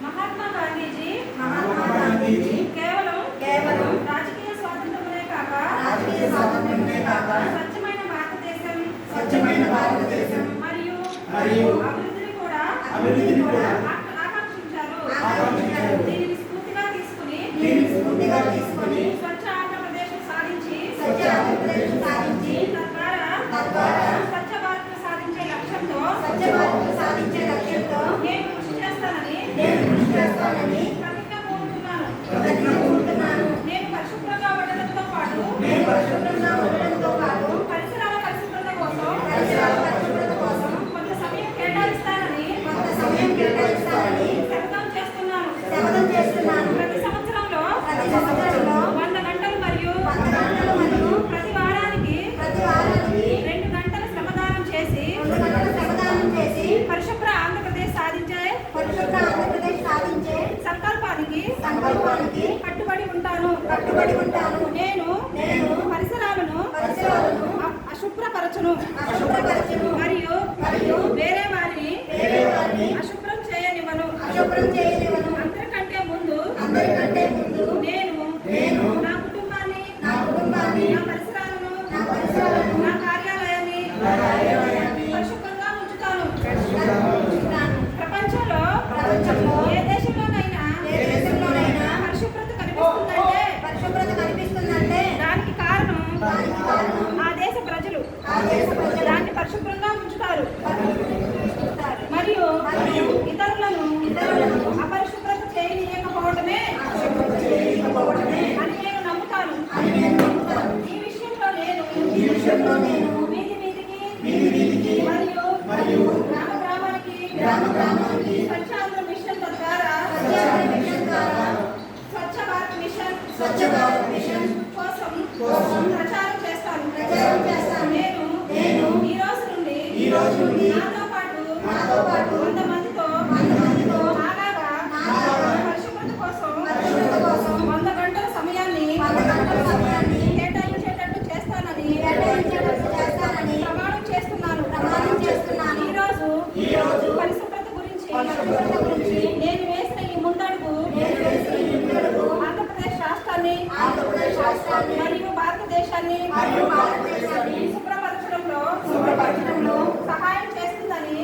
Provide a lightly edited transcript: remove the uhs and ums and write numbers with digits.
మహాత్మా గాంధీజీ కేవలం రాజకీయ స్వాతంత్రమే కాక స్వచ్ఛమైన భారతదేశం మరియు అభివృద్ధిని కూడా ఆకాంక్షించారు. దీనిని స్ఫూర్తిగా తీసుకుని స్వచ్ఛ ఆంధ్రప్రదేశ్ సాధించి తద్వారా స్వచ్ఛ భారత్ సాధించే లక్ష్యంతో నేను కృషి చేస్తానని ప్రతిజ్ఞ పూనుకుంటున్నాను. నేను పరిశుభ్రంగా ఉండడంతో పాటు పరిసరాల పరిశుభ్రత కోసం కొంత సమయం కేటాయిస్తానని శపథం చేస్తున్నాను. ప్రతి సంవత్సరంలో 100 గంటలు మరియు ప్రతి వారానికి 2 గంటల శ్రమదానం చేసి పరిశుభ్ర ఆంధ్రప్రదేశ్ సాధించే సంకల్పానికి కట్టుబడి ఉంటాను. నేను పరిసరాలను అశుభ్రపరచును మరియు వేరే వారిని అశుభ్రం చేయనివ్వను. అందరికంటే ముందు నేను నా కుటుంబాన్ని, నా పరిసరాలను, నా కార్యాలయాన్ని పరిశుభ్రంగా ఉంచుతాను. ప్రపంచంలో ఏ దేశంలోనైనా పరిశుభ్రత కనిపిస్తుందంటే దానికి కారణం ఆ దేశ ప్రజలు దాన్ని పరిశుభ్రంగా ఉంచుతారు మరియు ఇతరులను అపరిశుభ్రత చేయలేకపోవడమే అని నేను నమ్ముతాను. ఈ విషయంలో నేను వీధి వీధికి మరియు గ్రామానికి స్వచ్ఛ ఆంధ్ర మిషన్ ద్వారా స్వచ్ఛ భారత్ మిషన్ కోసం ప్రచారం చేస్తాను. నేను ఈ రోజు నుండి నాతో పాటు 100 మందితో పరిశుభ్రత కోసం 100 గంటల సమయాన్ని కేటాయించేటట్టు చేస్తానని ప్రమాణం చేస్తున్నాను. ఈ రోజు పరిశుభ్రత గురించి నేను వేసిన ఈ ముందడుగు ఆంధ్రప్రదేశ్ రాష్ట్రాన్ని మరియు భారతదేశాన్ని శుభ్రపరచడంలో సహాయం చేస్తుందని